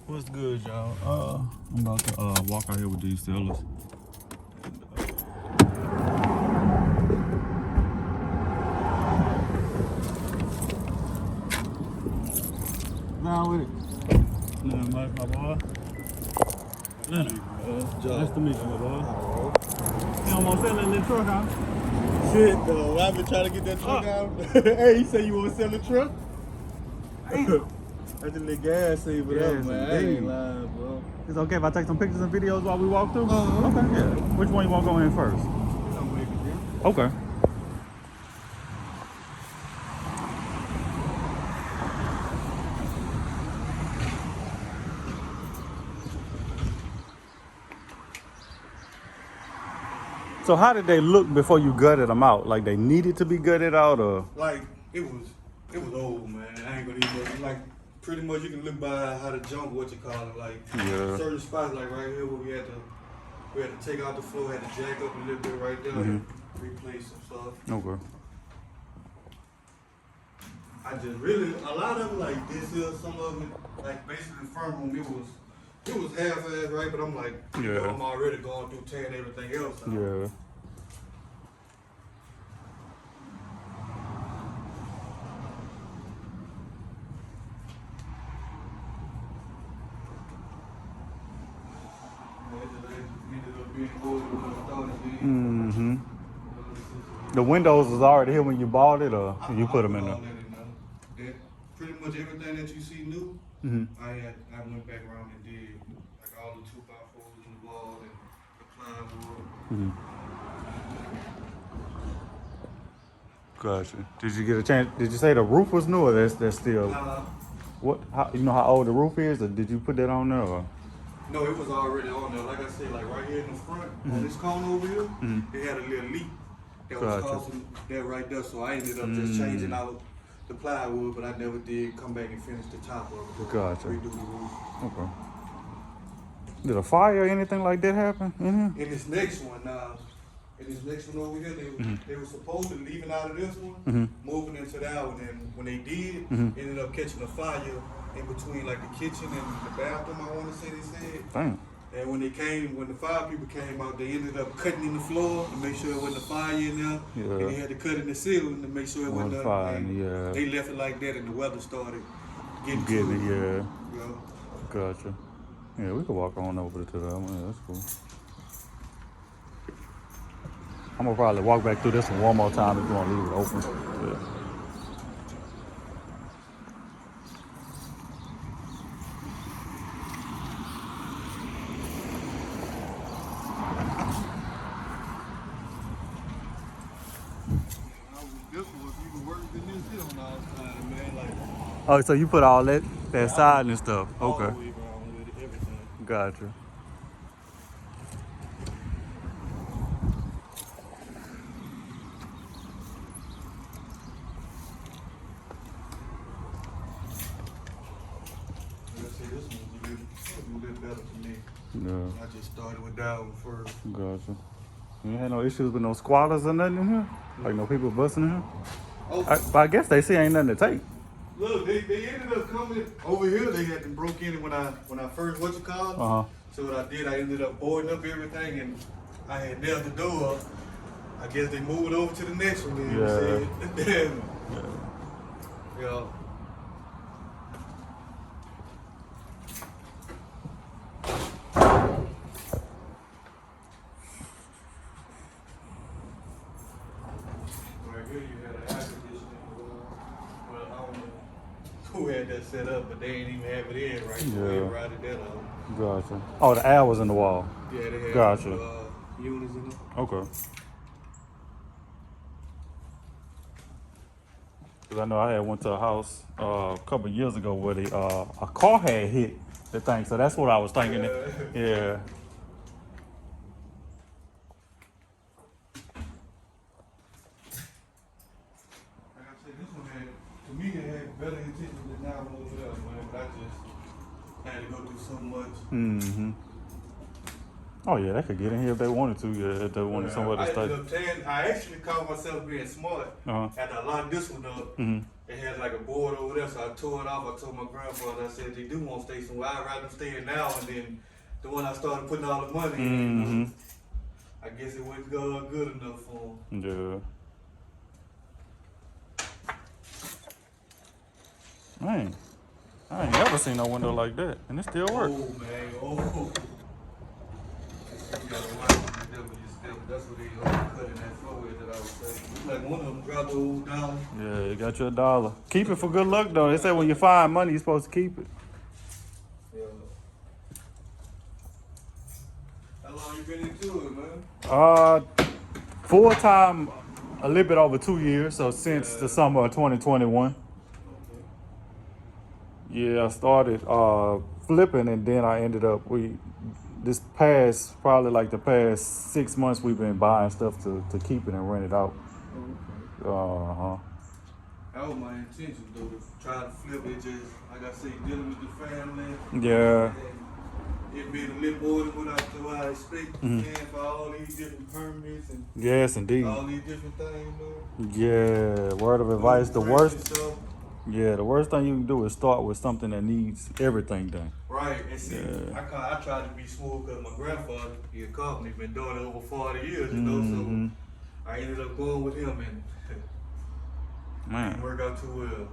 What's good, y'all? I'm about to walk out here with these sellers. Down with it. Nothing much, my boy. Leonard. Nice to meet you, my boy. You almost selling that truck, huh? Shit, though. I've been trying to get that truck out. Hey, you say you want to sell the truck? That's a little gas saver, Yes, man. I ain't indeed. lying, bro. It's okay if I take some pictures and videos while we walk through? Uh-huh. Okay, yeah. Which one you want to go in first? Don't make a difference. Okay. So how did they look before you gutted them out? Like they needed to be gutted out, or? Like, it was old, man. I ain't gonna even, like, pretty much you can look by how the junk, what you call it, like, Yeah. certain spots, like right here where we had to take out the floor, had to jack up a little bit right there and replace some stuff. Okay. I just really, a lot of them like this here, some of them, like basically the front room, it was half-assed, right? But I'm like, you know, I'm already going through tearing everything else out. Yeah. Mm-hmm. The windows was already here when you bought it, or you put them in there? That pretty much everything that you see new, I went back around and did like all the 2x4s in the wall and the plywood. Gotcha. Did you get a chance? Did you say the roof was new, or that's still? What? How, you know how old the roof is, or did you put that on there? Or? No, it was already on there. Like I said, like right here in the front, on this corner over here, it had a little leak that was causing that right there. So I ended up just changing out the plywood, but I never did come back and finish the top of it. Gotcha. Redo the roof. Okay. Did a fire or anything like that happen in here? In this next one, over here, they were supposed to leaving out of this one, moving into that one, and when they did, ended up catching a fire in between like the kitchen and the bathroom. I want to say they said. Damn. And when the fire people came out, they ended up cutting in the floor to make sure it wasn't a fire in there. Yeah. And they had to cut in the ceiling to make sure it wasn't fire. Yeah. They left it like that, and the weather started getting it. Yeah. Gotcha. Yeah, we could walk on over to that one. Yeah, that's cool. I'm gonna probably walk back through this one more time if you want to leave it open. Yeah. This was even worse than this here on the outside, man. Like, oh, so you put all that side and stuff? Okay. All the way around with it, everything. Gotcha. Yeah. I just started with that one first. Gotcha. You ain't had no issues with no squatters or nothing in here? Like no people busting in here? Oh. But I guess they see ain't nothing to take. Look, they ended up coming over here. They had them broke in when I first So what I did, I ended up boarding up everything, and I had nailed the door up. I guess they moved over to the next one. Then yeah. Here you had an air conditioning. Well, I don't know who had that set up, but they ain't even have it in right. So they routed that out. Gotcha. Oh, the air was in the wall. Yeah, they had gotcha. Units in it. Okay. Cause I know I had went to a house a couple years ago where a car had hit the thing, so that's what I was thinking. Yeah. To me, it had better intentions than that one over there, man. But I just had to go through so much. Oh yeah, they could get in here if they wanted to. Yeah, if they wanted somewhere to stay. I actually caught myself being smart. After I locked this one up, it had like a board over there, so I tore it off. I told my grandfather, I said, they do want to stay somewhere. I'd rather stay in now, and then the one I started putting all the money in, I guess it wasn't good enough for them. Yeah. Man, I ain't never seen no window like that, and it still works. Oh man, oh. You gotta watch it when you step. That's what they cut in that floor with that I was saying. It's like one of them dropped $1. Yeah, you got your $1. Keep it for good luck though. They say when you find money, you're supposed to keep it. Yeah. How long you been into it, man? Full time, a little bit over 2 years. So since the summer of 2021. Yeah, I started flipping, and then I ended up probably like the past 6 months we've been buying stuff to keep it and rent it out. That was my intention though, to try to flip it. Just like I say, dealing with the family. Yeah. It being a little more than what I expected for all these different permits and yes, indeed. all these different things, man. Yeah, word of advice, the worst thing you can do is start with something that needs everything done. Right, and see, I tried to be smooth because my grandfather, he a company, been doing it over 40 years, you know, so I ended up going with him and it didn't work out too well.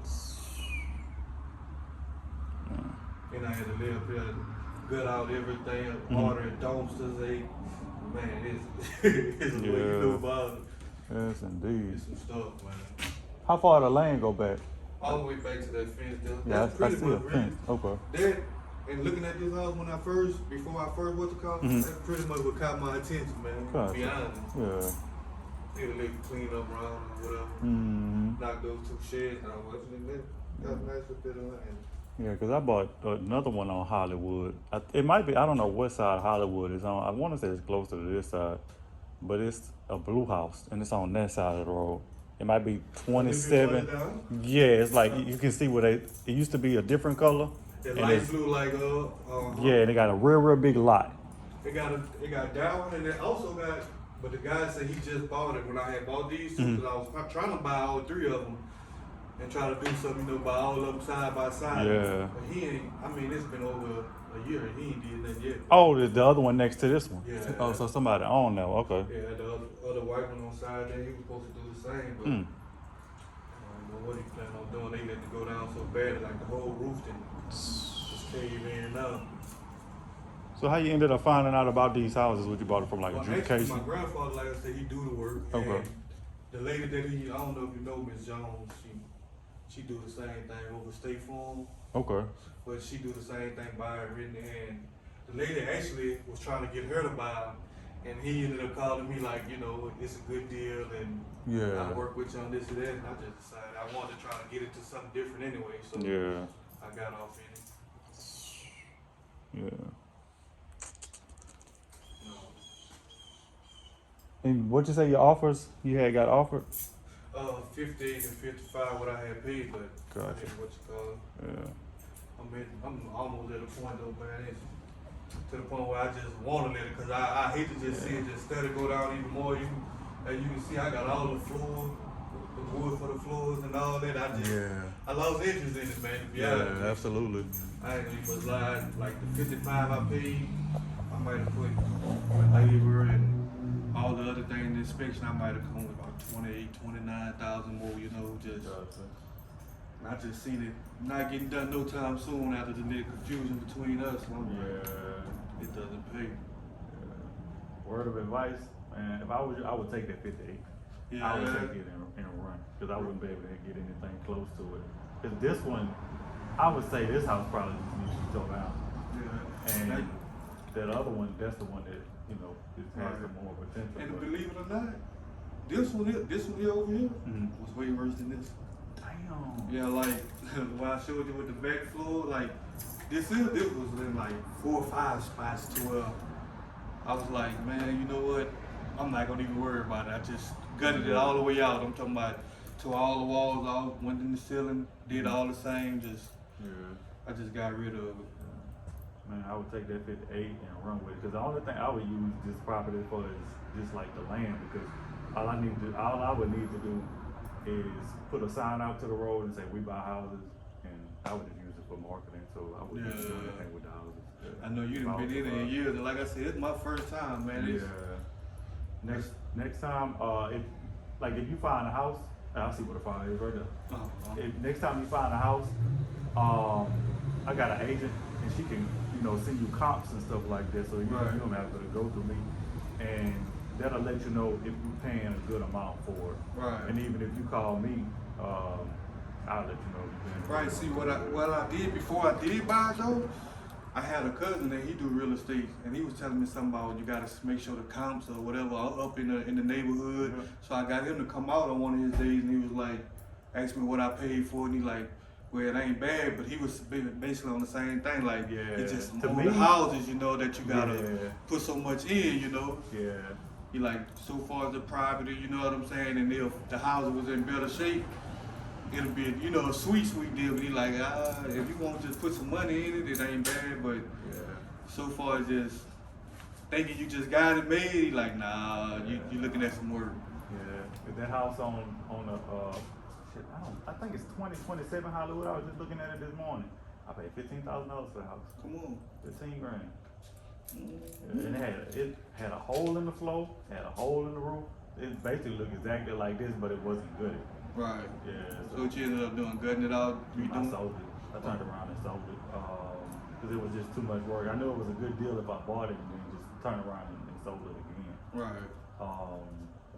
And I had to live there, gut out everything, ordering dumpsters, man, it's a way you know about it. Yes, indeed. It's some stuff, man. How far the lane go back? All the way back to that fence there. Yeah, That's pretty much fence. Okay. That, and looking at this house before I first went to college, that pretty much what caught my attention, man. Gotcha. To be honest. Yeah. Need to like clean up around or whatever. Knock those 2 sheds down. Got a nice little bit of land. Yeah, because I bought another one on Hollywood. It might be, I don't know what side Hollywood is on. I want to say it's closer to this side, but it's a blue house, and it's on that side of the road. It might be 27. Yeah, it's like you can see where it used to be a different color. The light blue, like yeah, they got a real big lot. It got that one, and it also got. But the guy said he just bought it when I had bought these two, because I was trying to buy all 3 of them and try to do something, buy all of them side by side. Yeah. But he ain't. I mean, it's been over a year, and he ain't did nothing yet. Oh, the other one next to this one. Yeah. Oh, so somebody owned that. Okay. Yeah, the other white one on side there, he was supposed to do the same, but I don't know what he planned on doing. They let it go down so bad, like the whole roof just cave in now. So how you ended up finding out about these houses? What you bought it from, like education? My grandfather, like I said, he do the work. Okay. And the lady that I don't know if you know Miss Jones, she do the same thing over State Farm. Okay. But she do the same thing, buy it written in. The lady actually was trying to get her to buy it, and he ended up calling me like, it's a good deal, and I work with you on this and that. And I just decided I wanted to try to get into something different anyway, so I got off in it. Yeah. And what you say your offers you had got offered? 50 and 55 what I had paid, but gotcha. I didn't what you call it. Yeah. I'm almost at a point though, man. It's to the point where I just want to let it, because I hate to just see it just steady go down even more. As you can see, I got all the floor, the wood for the floors and all that. I lost interest in it, man, to be honest. Yeah, absolutely. I ain't even lie. Like the 55 I paid, I might have put with labor and all the other things, the inspection, I might have come with about 29,000 more, just. I just seen it not getting done no time soon after the little confusion between us. It doesn't pay. Word of advice, man, if I was you, I would take that 58. Yeah. I would take it in a run, because I wouldn't be able to get anything close to it. Because this one, I would say this house probably just needs to go down. Yeah. And that other one, that's the one that, it has some more potential. And believe it or not, this one here over here was way worse than this. Damn. Yeah, like when I showed you with the back floor, like this was in like 4 or 5 spots to where I was like, man, you know what? I'm not gonna even worry about it. I just gutted it all the way out. I'm talking about tore all the walls off, went in the ceiling, did all the same. I just got rid of it. Man, I would take that 58 and run with it. Because the only thing I would use this property for is just like the land. Because all I would need to do is put a sign out to the road and say we buy houses, and I would just use it for marketing. So I wouldn't do anything with the houses. I know you done been in there years, and like I said, it's my first time, man. Yeah. Next time, if you find a house, I'll see what the file is right there. If next time you find a house, I got an agent, and she can, send you comps and stuff like that, so you don't have to go through me, and that'll let you know if you're paying a good amount for it. Right. And even if you call me, I'll let you know if you're paying. Right. See what I did before I did buy it though. I had a cousin that he do real estate, and he was telling me something about you gotta make sure the comps or whatever are up in the neighborhood. Yeah. So I got him to come out on one of his days, and he was like, asked me what I paid for, and he like, well, it ain't bad, but he was basically on the same thing, like it's just some older houses, that you gotta put so much in, Yeah. He like, so far as the property, you know what I'm saying, and if the house was in better shape, it'll be, a sweet deal. But he like, if you want to just put some money in it, it ain't bad. But so far as just thinking you just got it made, he like, nah, you looking at some work. Yeah, if that house on the I think it's 2027 Hollywood. I was just looking at it this morning. I paid $15,000 for the house. Come on, 15 grand. And it had a hole in the floor, had a hole in the roof. It basically looked exactly like this, but it wasn't good. Right. Yeah. So what you ended up doing, gutting it out, redoing? I sold it. I turned around and sold it because it was just too much work. I knew it was a good deal if I bought it and then just turned around and sold it again. Right. I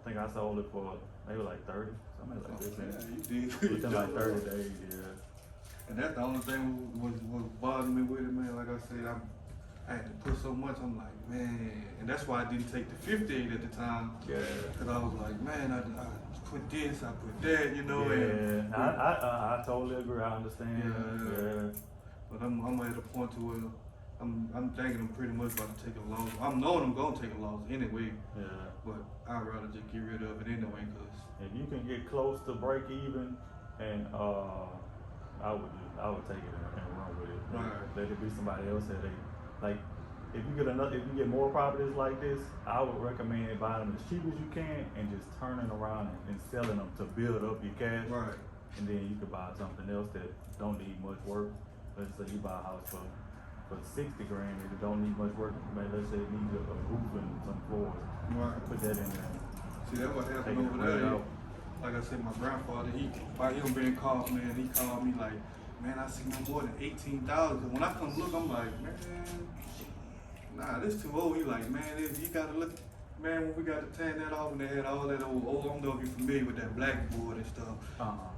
think I sold it for maybe like 30, something like 15. Yeah, you did. Within like 30 days, yeah. And that's the only thing was bothering me with it, man. Like I said, I had to put so much. I'm like, man, and that's why I didn't take the 58 at the time. Yeah. Cause I was like, man, I put this, I put that, Yeah. And I totally agree. I understand. Yeah. But I'm at a point to where I'm thinking I'm pretty much about to take a loss. I'm knowing I'm gonna take a loss anyway. Yeah. But I'd rather just get rid of it anyway, cause if you can get close to break even, and I would take it and run with it. Right. Let it be somebody else that if you get more properties like this, I would recommend buying them as cheap as you can and just turning around and selling them to build up your cash. right. And then you could buy something else that don't need much work. Let's say you buy a house for 60 grand and it don't need much work. Let's say it needs a roof and some floors. Right. Put that in there. See, that's what Take happened it over right there. out. Like I said, my grandfather, by him being called, man, he called me like, man, I see no more than 18,000. When I come look, I'm like, man, nah, this too old. He like, man, you gotta look, man, when we got to tear that off and they had all that old, I don't know if you're familiar with that blackboard and stuff.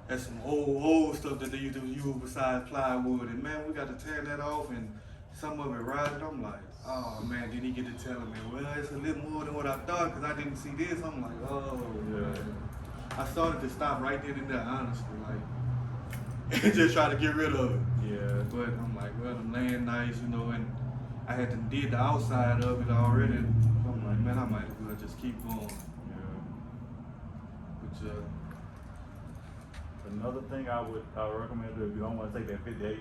That's some old stuff that they used to use besides plywood. And man, we got to tear that off and some of it rotted. I'm like, oh man, then he get to telling me, well, it's a little more than what I thought because I didn't see this. I'm like, oh, Yeah. I started to stop right then and there, honestly, like, and just try to get rid of it. Yeah. But I'm like, well, the land nice, and I had to did the outside of it already. So I'm like, man, I might as well just keep going. Yeah. But Another thing I recommend if you don't want to take that 58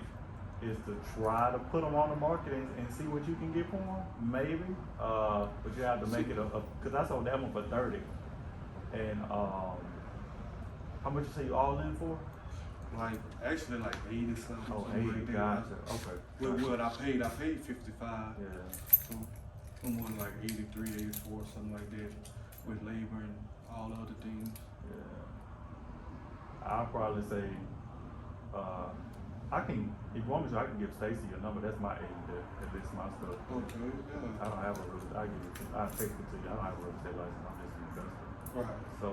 is to try to put them on the market and see what you can get for them, maybe. But you have to make it because I sold that one for 30. And how much you say you all in for? like, actually, like 80 something. Oh, something 80, like that. gotcha. Okay. With what I paid 55. Yeah. So I'm on like 83, 84, something like that, with labor and all the other things. Yeah. I'll probably say, if you want me to, I can give Stacy your number. That's my agent there. If it's my stuff. Okay, yeah. I don't have a real, I'll text it to you. I don't have a real estate license. I'm just an investor. Right. So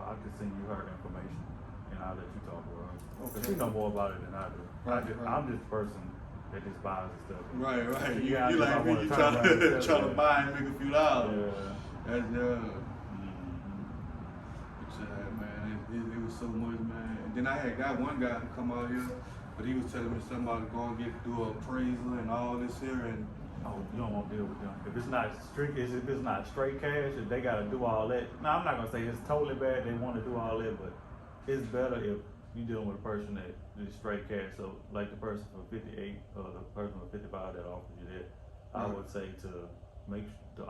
I can send you her information and I'll let you talk to her. Because Okay. she know more about it than I do. Right, I'm just a person that just buys the stuff. Right. You Yeah, I like me, wanna you turn around and trying sell to it. buy and make a few dollars. Yeah. That's Mm-hmm. But man, it was so much, man. And then I had got one guy to come out here, but he was telling me somebody to go and do an appraisal and all this here, and Oh, you don't want to deal with them. If it's not straight cash, if they got to do all that. Now, I'm not going to say it's totally bad they want to do all that, but it's better if you dealing with a person that is straight cash. So like the person for 58 or the person for 55 that offers you that, I Right. would say to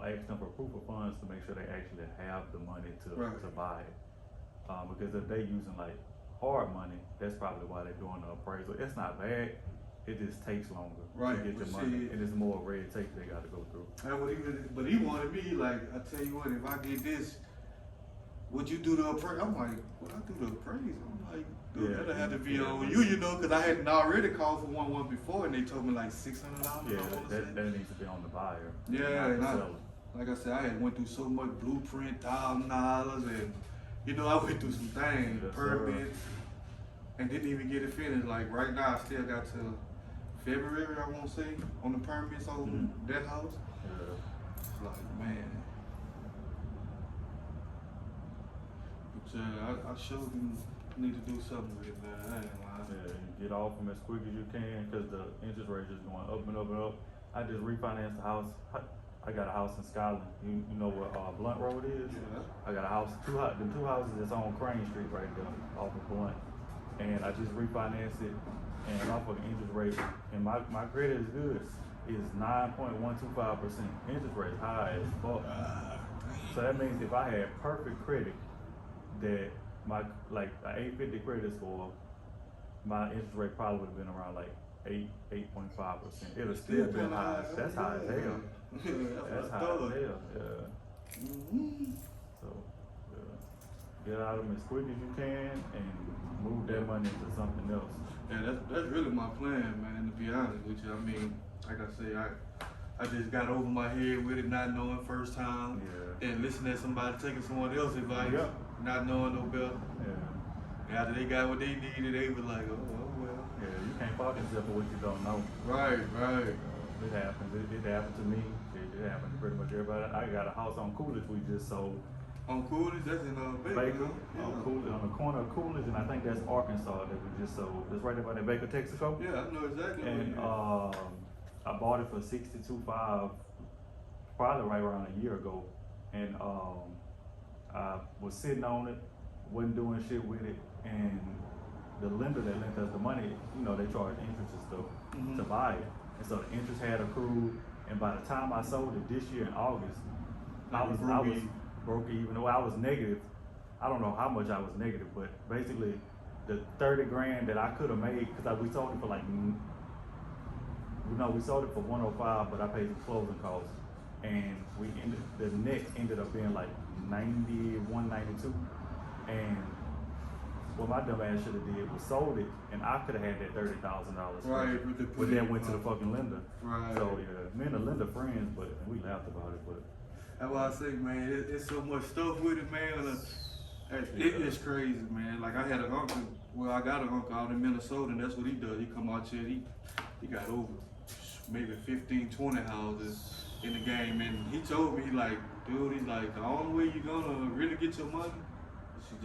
ask them for proof of funds to make sure they actually have the money to Right. buy it. Because if they using like hard money, that's probably why they're doing the appraisal. It's not bad. It just takes longer Right, to get your but money, see- and it's more red tape they got to go through. But he wanted me, like, I tell you what, if I get this, would you do the appraisal? I'm like, would I do the appraisal? I'm like, dude, Yeah, that'll have to be yeah. on you, you know, because I hadn't already called for one before, and they told me like $600. Yeah, I wanna that say. needs to be on the buyer. Yeah, not the and seller. like I said, I had went through so much blueprint, $1,000, and you know, I went through some things, Yes, permits, and didn't even get it finished. Like right now, I still got to February, I won't say, on the permits on that house. Yeah. It's like, man. But I sure need to do something with it, man. I ain't lying. Yeah, you get off them as quick as you can because the interest rate is going up and up and up. I just refinanced the house. I got a house in Scotland. You know where Blunt Road is? Yeah. I got a house, the two houses that's on Crane Street right there off of Blunt. And I just refinanced it and off of the interest rate. And my credit is good. It's 9.125%. Interest rate is high as fuck. So that means if I had perfect credit, that my like an 850 credit score, my interest rate probably would have been around like 8.5%. It'll still be high. That's high as hell. That's high as hell. Yeah. So get out of them as quick as you can and move that money into something else. Yeah, that's really my plan, man, to be honest with you. I mean, like I say, I just got over my head with it, not knowing first time. Yeah. And listening to somebody taking someone else's advice, Yeah. not knowing no better. Yeah. And after they got what they needed, they was like, oh well. Yeah, you can't fault yourself for what you don't know. Right. It happens. It happened to me. It happened to pretty much everybody. I got a house on Coolidge we just sold. On Coolidge, that's in Baker, huh? on Coolidge, on the corner of Coolidge, and I think that's Arkansas that we just sold. It's right there by the Baker, Texas show. Yeah, I know exactly And what I bought it for $62,500, probably right around a year ago. And I was sitting on it, wasn't doing shit with it, and the lender that lent us the money, you know, they charge interest and stuff to buy it. And so the interest had accrued, and by the time I sold it this year in August, I was broke even. Though I was negative, I don't know how much I was negative, but basically the 30 grand that I could have made, because we sold it for like, we sold it for 105, but I paid the closing costs, and the net ended up being like 91, 92, and what my dumb ass should have did was sold it, and I could have had that $30,000. Right, but that went to the fucking lender. Right. So yeah, me and the lender friends, but we laughed about it, but. That's why I say, man, it's so much stuff with it, man. It's crazy, man. Like I had an uncle, I got an uncle out in Minnesota, and that's what he does. He come out here, he got over maybe 15, 20 houses in the game, and he told me, like, dude, he's like, the only way you're gonna really get your money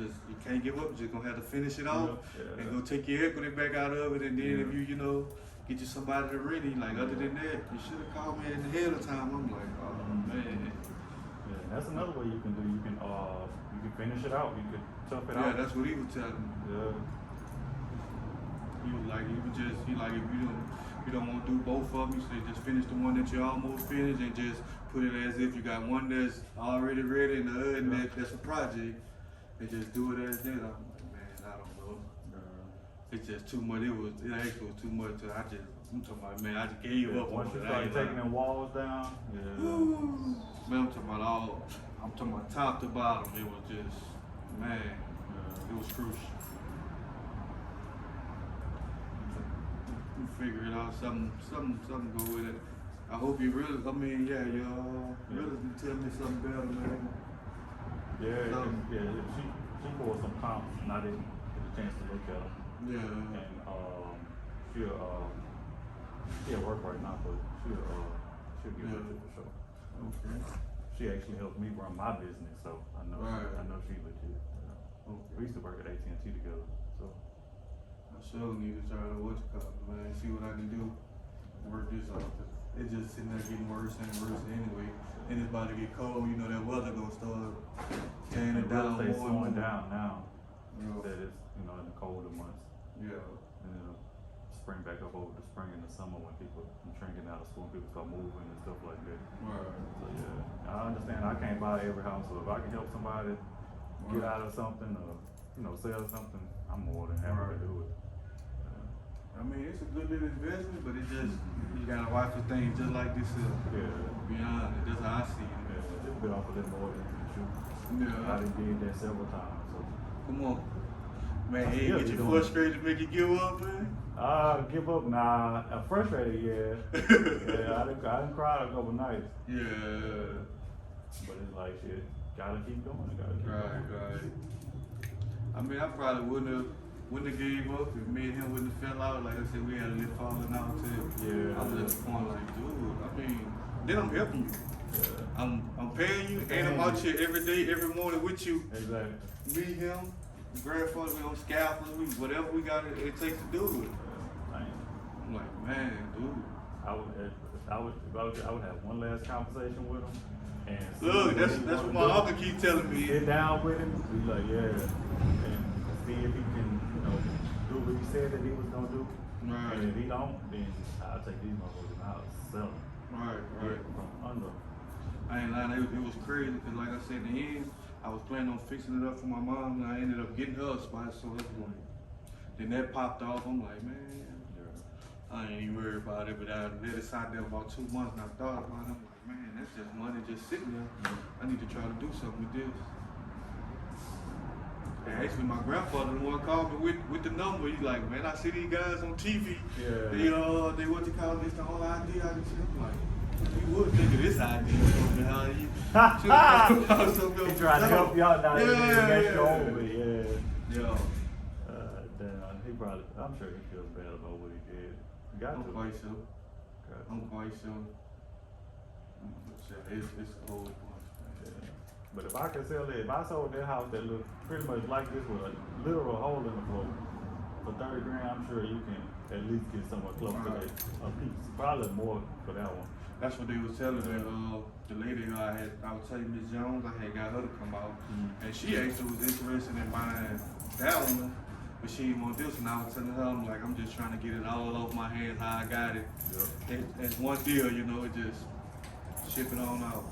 is you can't give up. You're just gonna have to finish it off and go take your equity back out of it, and then if you know, get you somebody to rent it. Like, other than that, you should have called me ahead of time. I'm like, oh man. Yeah, that's another way you can do. You can finish it out. You could tough it out. Yeah, that's what he was telling me. Yeah. He was like, if you don't want to do both of them, you say just finish the one that you almost finished and just put it as if you got one that's already ready and the other that's a project, and just do it as that. I'm like, man, I don't know. It's just too much. It actually was too much. I'm talking about, man, I just gave up. Once you start taking them walls down, yeah. Man, I'm talking about top to bottom. It was just, man, it was crucial. You figure it out, something go with it. I hope you really, y'all really can tell me something better, man. Yeah, she pulled some comps and I didn't get a chance to look at them. Yeah. And she at work right now, but she'll get with it for sure. Okay. She actually helped me run my business, so I know she legit. Okay. We used to work at AT&T together, so. I sure need to try to man, see what I can do. Work this off. It's just sitting there getting worse and worse anyway. And it's about to get cold, you know, that weather gonna start tearing it down more. Slowing down now. You know. That you know, in the colder months. Yeah. And it'll spring back up over the spring and the summer when people getting out of school and people start moving and stuff like that. Right. So yeah, I understand I can't buy every house, so if I can help somebody get out of something or, you know, sell something, I'm more than happy to do it. I mean, it's a good little investment, but it just, you gotta watch the things just like this here. Yeah. Beyond it, that's how I see it. Yeah, a little bit off a little more than you shoot. Yeah. I done did that several times, so. Come on. Man, hey, Yeah, get you doing frustrated, make you give up, man? Give up? Nah, I'm frustrated, yeah. Yeah, I done cried a couple nights. Yeah. But it's like, shit, gotta keep going, gotta keep going. Right. I mean, I probably wouldn't have gave up if me and him wouldn't have fell out. Like I said, we had a little falling out too. Yeah. I was at the point like, dude, I mean, then I'm helping you. Yeah. I'm paying you, and I'm out here every day, every morning with you. Exactly. Me, him, the grandfather, we on scaffolding, whatever we got it takes to do it. I'm like, man, dude. I would have one last conversation with him. And Look, that's what my uncle keep telling me. Sit down with him, be like, yeah, and see if he can, you know, do what he said that he was gonna do. Right. And if he don't, then I'll take these motherfuckers and I'll sell them. Right. From under. I ain't lying, it was crazy, because like I said, in the end, I was planning on fixing it up for my mom, and I ended up getting her a spot, so that's like, then that popped off, I'm like, man, I ain't even worried about it, but I let it sat there about 2 months, and I thought about it, I'm like, man, that's just money just sitting there, I need to try to do something with this. And actually, my grandfather, the one called me with the number, he's like, man, I see these guys on TV, they what you call this, the whole idea, I just, I'm like, you would think of this idea. He trying to help y'all now. Yeah. Then he probably, I'm sure he feels bad about what he did. Got I'm to. quite sure. Got to. I'm quite sure. It's cold. Yeah. But if I could sell it, if I sold that house that looked pretty much like this with a literal hole in the floor for 30 grand, I'm sure you can at least get somewhere close to that a piece. Probably more for that one. That's what they was telling me. The lady I was telling Miss Jones, I had got her to come out, and she actually was interested in buying that one, but she didn't want this one. I was telling her, I'm like, I'm just trying to get it all off my hands, how I got it. Yep. It's one deal, you know, it just ship it on out.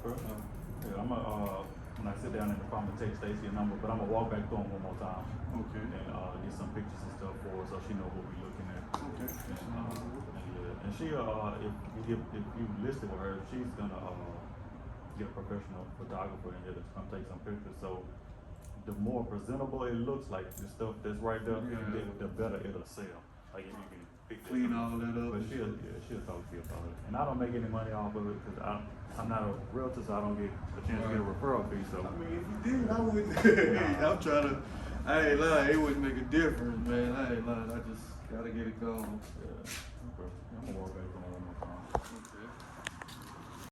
Yeah, I'm when I sit down in the car, I'm gonna take Stacy a number, but I'm gonna walk back through them one more time. Okay. And get some pictures and stuff for her so she know what we're looking at. Okay. And she, if you list it with her, she's gonna get a professional photographer in here to come take some pictures. So the more presentable it looks, like the stuff that's right there, the better it'll sell. Like if you can clean all that up. But she'll talk to you about it. And I don't make any money off of it because I'm not a realtor, so I don't get a chance to get a referral fee. So I mean, if you did, I wouldn't. I'm trying to. I ain't lying. It wouldn't make a difference, man. I ain't lying. I just gotta get it going. yeah, okay. I'm gonna walk back